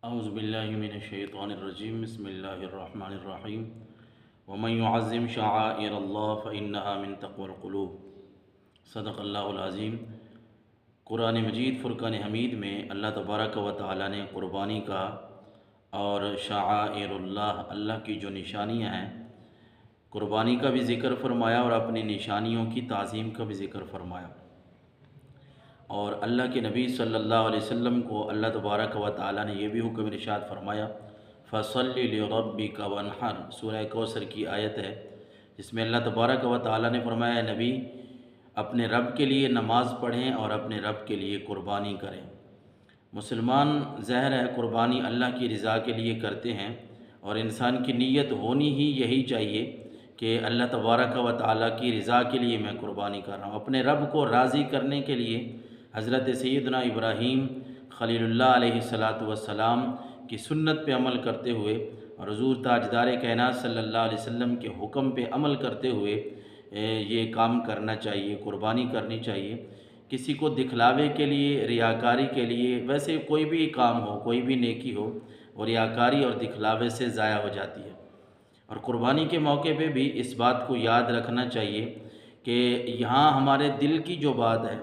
اعوذ باللہ من الشیطان الرجیم بسم اللہ الرحمن الرحیم ومن يعظم شعائر اللہ فإنها من تقوى القلوب صدق اللہ العظیم۔ قرآن مجید فرقان حمید میں اللہ تبارک و تعالی نے قربانی کا اور شعائر اللہ، اللہ کی جو نشانیاں ہیں، قربانی کا بھی ذکر فرمایا اور اپنی نشانیوں کی تعظیم کا بھی ذکر فرمایا۔ اور اللہ کے نبی صلی اللہ علیہ وسلم کو اللہ تبارک و تعالی نے یہ بھی حکم ارشاد فرمایا، فَصَلِّ لِرَبِّكَ وَانْحَرْ، سورہ کوثر کی آیت ہے، جس میں اللہ تبارک و تعالی نے فرمایا نبی اپنے رب کے لیے نماز پڑھیں اور اپنے رب کے لیے قربانی کریں۔ مسلمان ظاہر ہے قربانی اللہ کی رضا کے لیے کرتے ہیں، اور انسان کی نیت ہونی ہی یہی چاہیے کہ اللہ تبارک و تعالی کی رضا کے لیے میں قربانی کر رہا ہوں، اپنے رب کو راضی کرنے کے لیے۔ حضرت سیدنا ابراہیم خلیل اللہ علیہ السلام کی سنت پہ عمل کرتے ہوئے اور حضور تاجدار کائنات صلی اللہ علیہ وسلم کے حکم پہ عمل کرتے ہوئے یہ کام کرنا چاہیے، قربانی کرنی چاہیے۔ کسی کو دکھلاوے کے لیے، ریاکاری کے لیے، ویسے کوئی بھی کام ہو، کوئی بھی نیکی ہو، وہ ریاکاری اور دکھلاوے سے ضائع ہو جاتی ہے۔ اور قربانی کے موقع پہ بھی اس بات کو یاد رکھنا چاہیے کہ یہاں ہمارے دل کی جو بات ہے،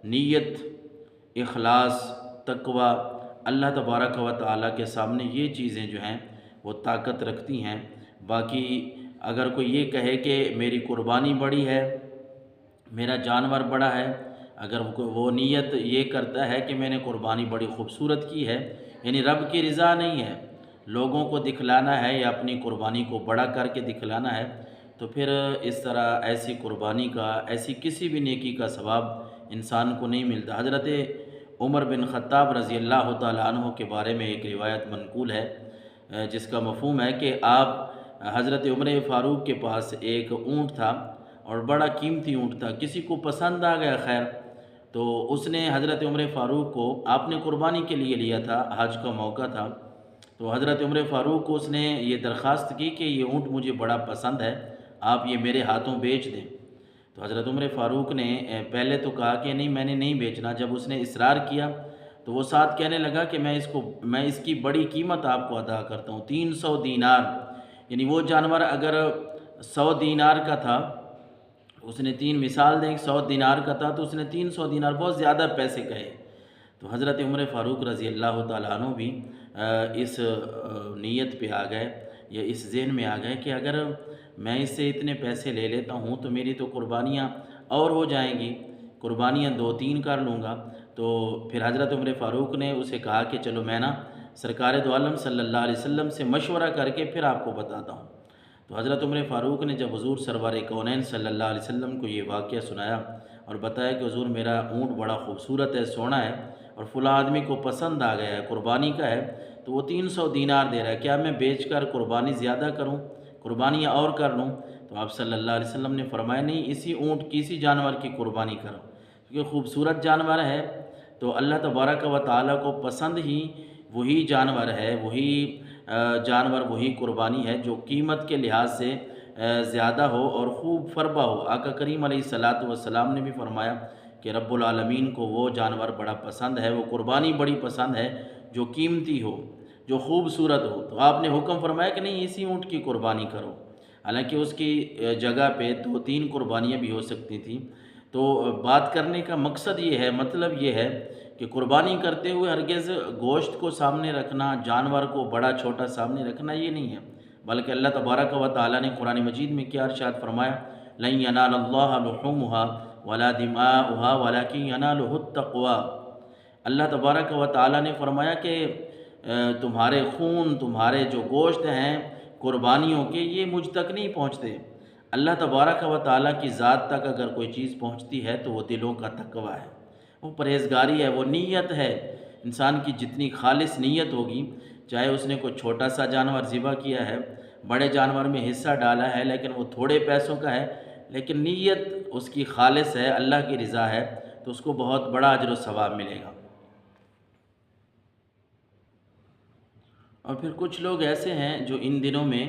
نیت، اخلاص، تقوی، اللہ تبارک و تعالی کے سامنے یہ چیزیں جو ہیں وہ طاقت رکھتی ہیں۔ باقی اگر کوئی یہ کہے کہ میری قربانی بڑی ہے، میرا جانور بڑا ہے، اگر وہ نیت یہ کرتا ہے کہ میں نے قربانی بڑی خوبصورت کی ہے، یعنی رب کی رضا نہیں ہے، لوگوں کو دکھلانا ہے یا اپنی قربانی کو بڑا کر کے دکھلانا ہے، تو پھر اس طرح ایسی قربانی کا، ایسی کسی بھی نیکی کا ثواب انسان کو نہیں ملتا۔ حضرت عمر بن خطاب رضی اللہ تعالیٰ عنہ کے بارے میں ایک روایت منقول ہے، جس کا مفہوم ہے کہ آپ حضرت عمر فاروق کے پاس ایک اونٹ تھا اور بڑا قیمتی اونٹ تھا، کسی کو پسند آ گیا، خیر تو اس نے حضرت عمر فاروق کو، آپ نے قربانی کے لیے لیا تھا، حج کا موقع تھا، تو حضرت عمر فاروق کو اس نے یہ درخواست کی کہ یہ اونٹ مجھے بڑا پسند ہے، آپ یہ میرے ہاتھوں بیچ دیں۔ تو حضرت عمر فاروق نے پہلے تو کہا کہ نہیں، میں نے نہیں بیچنا۔ جب اس نے اصرار کیا تو وہ ساتھ کہنے لگا کہ میں اس کی بڑی قیمت آپ کو ادا کرتا ہوں، 300 دینار، یعنی وہ جانور اگر 100 دینار کا تھا، اس نے مثال دیں 100 دینار کا تھا تو اس نے 300 دینار، بہت زیادہ پیسے کہے۔ تو حضرت عمر فاروق رضی اللہ تعالیٰ عنہ بھی اس نیت پہ آ گئے یا اس ذہن میں آ گئے کہ اگر میں اس سے اتنے پیسے لے لیتا ہوں تو میری تو قربانیاں اور ہو جائیں گی، قربانیاں 2-3 کر لوں گا۔ تو پھر حضرت عمر فاروق نے اسے کہا کہ چلو میں سرکار دو عالم صلی اللہ علیہ وسلم سے مشورہ کر کے پھر آپ کو بتاتا ہوں۔ تو حضرت عمر فاروق نے جب حضور سرور کونین صلی اللہ علیہ وسلم کو یہ واقعہ سنایا اور بتایا کہ حضور میرا اونٹ بڑا خوبصورت ہے، سونا ہے اور فلاں آدمی کو پسند آ گیا ہے، قربانی کا ہے، تو وہ 300 دینار دے رہا ہے، کیا میں بیچ کر قربانی زیادہ کروں، قربانیاں اور کر لوں؟ تو آپ صلی اللہ علیہ وسلم نے فرمایا نہیں، اسی اونٹ کسی جانور کی قربانی کرو، کیونکہ خوبصورت جانور ہے تو اللہ تبارک و تعالیٰ کو پسند ہی وہی جانور ہے، وہی جانور، وہی قربانی ہے جو قیمت کے لحاظ سے زیادہ ہو اور خوب فربہ ہو۔ آقا کریم علیہ السلام نے بھی فرمایا کہ رب العالمین کو وہ جانور بڑا پسند ہے، وہ قربانی بڑی پسند ہے جو قیمتی ہو، جو خوبصورت ہو۔ تو آپ نے حکم فرمایا کہ نہیں، اسی اونٹ کی قربانی کرو، حالانکہ اس کی جگہ پہ 2-3 قربانیاں بھی ہو سکتی تھیں۔ تو بات کرنے کا مقصد یہ ہے، مطلب یہ ہے کہ قربانی کرتے ہوئے ہرگز گوشت کو سامنے رکھنا، جانور کو بڑا چھوٹا سامنے رکھنا یہ نہیں ہے، بلکہ اللہ تبارک و تعالیٰ نے قرآن مجید میں کیا ارشاد فرمایا، لَن يَنَالَ اللَّهَ لُحُومُهَا وَلَا دِمَاؤُهَا وَلَكِن يَنَالُهُ التَّقْوَىٰ۔ اللہ تبارک و تعالیٰ نے فرمایا کہ تمہارے خون، تمہارے جو گوشت ہیں قربانیوں کے، یہ مجھ تک نہیں پہنچتے، اللہ تبارک و تعالیٰ کی ذات تک اگر کوئی چیز پہنچتی ہے تو وہ دلوں کا تقویٰ ہے، وہ پرہیزگاری ہے، وہ نیت ہے۔ انسان کی جتنی خالص نیت ہوگی، چاہے اس نے کوئی چھوٹا سا جانور ذبح کیا ہے، بڑے جانور میں حصہ ڈالا ہے لیکن وہ تھوڑے پیسوں کا ہے، لیکن نیت اس کی خالص ہے، اللہ کی رضا ہے، تو اس کو بہت بڑا اجر و ثواب ملے گا۔ اور پھر کچھ لوگ ایسے ہیں جو ان دنوں میں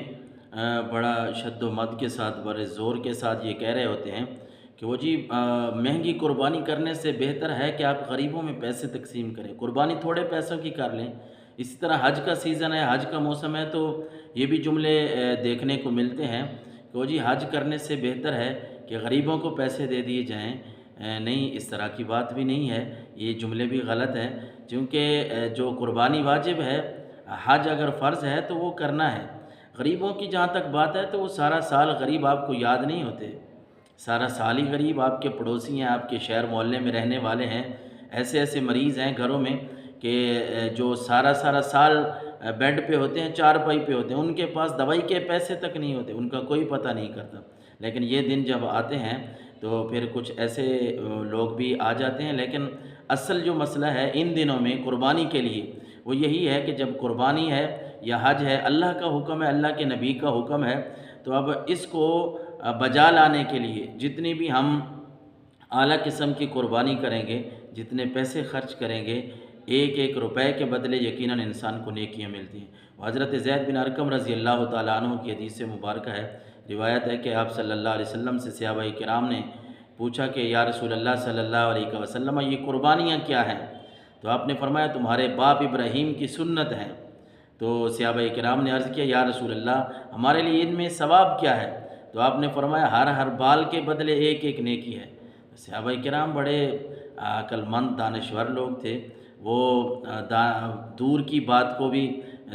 بڑا شد و مد کے ساتھ، بڑے زور کے ساتھ یہ کہہ رہے ہوتے ہیں کہ وہ جی مہنگی قربانی کرنے سے بہتر ہے کہ آپ غریبوں میں پیسے تقسیم کریں، قربانی تھوڑے پیسوں کی کر لیں، اسی طرح حج کا سیزن ہے، حج کا موسم ہے، تو یہ بھی جملے دیکھنے کو ملتے ہیں کہ وہ جی حج کرنے سے بہتر ہے کہ غریبوں کو پیسے دے دیے جائیں۔ نہیں، اس طرح کی بات بھی نہیں ہے، یہ جملے بھی غلط ہیں، چونکہ جو قربانی واجب ہے، حج اگر فرض ہے تو وہ کرنا ہے۔ غریبوں کی جہاں تک بات ہے تو وہ سارا سال غریب آپ کو یاد نہیں ہوتے، سارا سال ہی غریب آپ کے پڑوسی ہیں، آپ کے شہر محلے میں رہنے والے ہیں، ایسے ایسے مریض ہیں گھروں میں کہ جو سارا سال بیڈ پہ ہوتے ہیں، چارپائی پہ ہوتے ہیں، ان کے پاس دوائی کے پیسے تک نہیں ہوتے، ان کا کوئی پتہ نہیں کرتا۔ لیکن یہ دن جب آتے ہیں تو پھر کچھ ایسے لوگ بھی آ جاتے ہیں، لیکن اصل جو مسئلہ ہے ان دنوں میں قربانی کے لیے وہ یہی ہے کہ جب قربانی ہے یا حج ہے، اللہ کا حکم ہے، اللہ کے نبی کا حکم ہے، تو اب اس کو بجا لانے کے لیے جتنی بھی ہم اعلیٰ قسم کی قربانی کریں گے، جتنے پیسے خرچ کریں گے، ایک ایک روپے کے بدلے یقیناً انسان کو نیکیاں ملتی ہیں۔ حضرت زید بن ارقم رضی اللہ تعالیٰ عنہ کی حدیث مبارکہ ہے، روایت ہے کہ آپ صلی اللہ علیہ وسلم سے صحابہ کرام نے پوچھا کہ یا رسول اللہ صلی اللہ علیہ وسلم یہ قربانیاں کیا ہیں؟ تو آپ نے فرمایا تمہارے باپ ابراہیم کی سنت ہیں۔ تو صحابہ کرام نے عرض کیا یا رسول اللہ ہمارے لیے ان میں ثواب کیا ہے؟ تو آپ نے فرمایا ہر بال کے بدلے ایک ایک نیکی ہے۔ صحابہ کرام بڑے عقل مند دانشور لوگ تھے، وہ دور کی بات کو بھی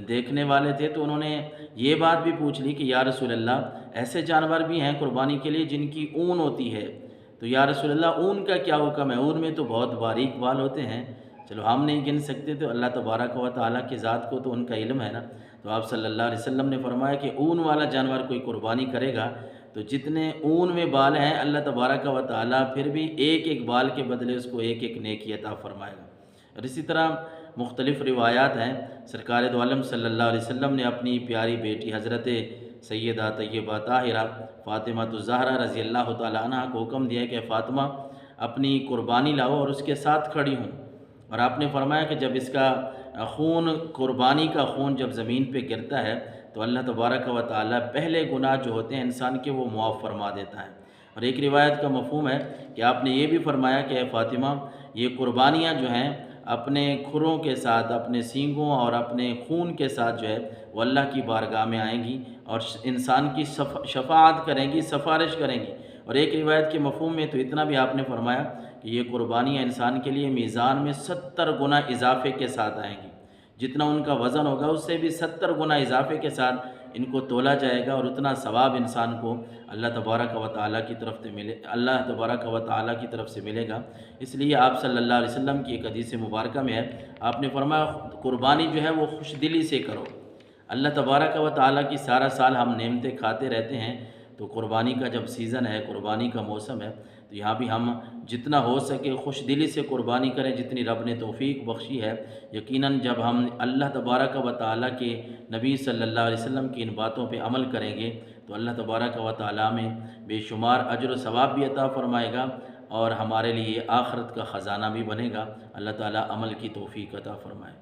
دیکھنے والے تھے، تو انہوں نے یہ بات بھی پوچھ لی کہ یا رسول اللہ ایسے جانور بھی ہیں قربانی کے لیے جن کی اون ہوتی ہے، تو یا رسول اللہ اون کا کیا حکم ہے؟ اون میں تو بہت باریک بال ہوتے ہیں، چلو ہم نہیں گن سکتے، تو اللہ تبارک و تعالیٰ کی ذات کو تو ان کا علم ہے نا۔ تو آپ صلی اللہ علیہ وسلم نے فرمایا کہ اون والا جانور کوئی قربانی کرے گا تو جتنے اون میں بال ہیں اللہ تبارک و تعالیٰ پھر بھی ایک ایک بال کے بدلے اس کو ایک ایک نیکی عطا فرمائے گا۔ اور اسی طرح مختلف روایات ہیں، سرکار دو عالم صلی اللہ علیہ وسلم نے اپنی پیاری بیٹی حضرت سیدہ طیبہ طاہرہ فاطمہ الزہرا رضی اللہ تعالیٰ عنہ کو حکم دیا کہ فاطمہ اپنی قربانی لاؤ اور اس کے ساتھ کھڑی ہوں، اور آپ نے فرمایا کہ جب اس کا خون، قربانی کا خون جب زمین پہ گرتا ہے تو اللہ تبارک و تعالیٰ پہلے گناہ جو ہوتے ہیں انسان کے وہ معاف فرما دیتا ہے۔ اور ایک روایت کا مفہوم ہے کہ آپ نے یہ بھی فرمایا کہ اے فاطمہ یہ قربانیاں جو ہیں اپنے کھروں کے ساتھ، اپنے سینگوں اور اپنے خون کے ساتھ جو ہے وہ اللہ کی بارگاہ میں آئیں گی اور انسان کی شفاعت کریں گی، سفارش کریں گی۔ اور ایک روایت کے مفہوم میں تو اتنا بھی آپ نے فرمایا کہ یہ قربانیاں انسان کے لیے میزان میں 70 گنا اضافے کے ساتھ آئیں گی، جتنا ان کا وزن ہوگا اس سے بھی 70 گنا اضافے کے ساتھ ان کو تولا جائے گا، اور اتنا ثواب انسان کو اللہ تبارک و تعالیٰ کی طرف سے ملے گا۔ اس لیے آپ صلی اللہ علیہ وسلم کی ایک حدیث مبارکہ میں ہے، آپ نے فرمایا قربانی جو ہے وہ خوش دلی سے کرو۔ اللہ تبارک و تعالیٰ کی سارا سال ہم نعمتیں کھاتے رہتے ہیں، تو قربانی کا جب سیزن ہے، قربانی کا موسم ہے، تو یہاں بھی ہم جتنا ہو سکے خوش دلی سے قربانی کریں جتنی رب نے توفیق بخشی ہے۔ یقیناً جب ہم اللہ تبارک و تعالیٰ کے نبی صلی اللہ علیہ وسلم کی ان باتوں پہ عمل کریں گے تو اللہ تبارک و تعالیٰ میں بے شمار اجر و ثواب بھی عطا فرمائے گا، اور ہمارے لیے آخرت کا خزانہ بھی بنے گا۔ اللہ تعالیٰ عمل کی توفیق عطا فرمائے۔